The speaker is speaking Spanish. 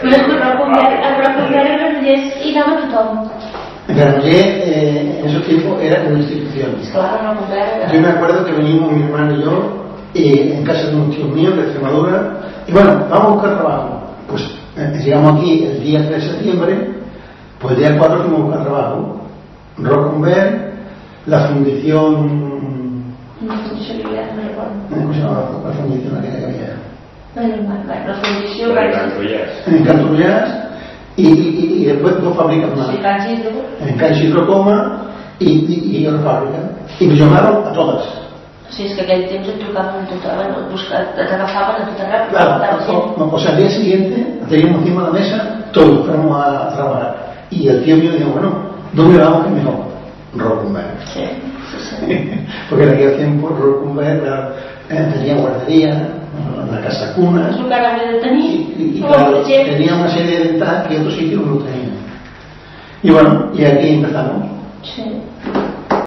Però és que el Rocumber a Granollers hi anava tothom. Granollers en ese tiempo era una institución. Yo me acuerdo que veníamos mi hermano y yo en casa de unos tíos míos de Extremadura y bueno, vamos a buscar trabajo. Pues llegamos aquí el día 3 de septiembre, pues el día 4 fuimos a buscar trabajo. Rocumber, la fundición... ¿Cómo se llama la fundición aquella que había? La fundició en Cantullás y después dos fábricas más. En Can Sidrocoma y otra fábrica. Y me llamaron a todas. Sí, és que aquell temps et trucaven a tot arreu, t'agafaven a tot arreu. Claro, o sea, al día siguiente teníamos encima de la mesa todos, fuéramos a trabajar. Y el tío mío dijo, bueno, ¿dónde vamos que mejor? Rocumber. Sí. Porque en aquel tiempo Rocumber tenía guardería, la casa cuna. És el que ara de tenir. Y claro, tenía una serie de ventajas que otros sitios no tenían. Y bueno, y aquí empezamos. Sí.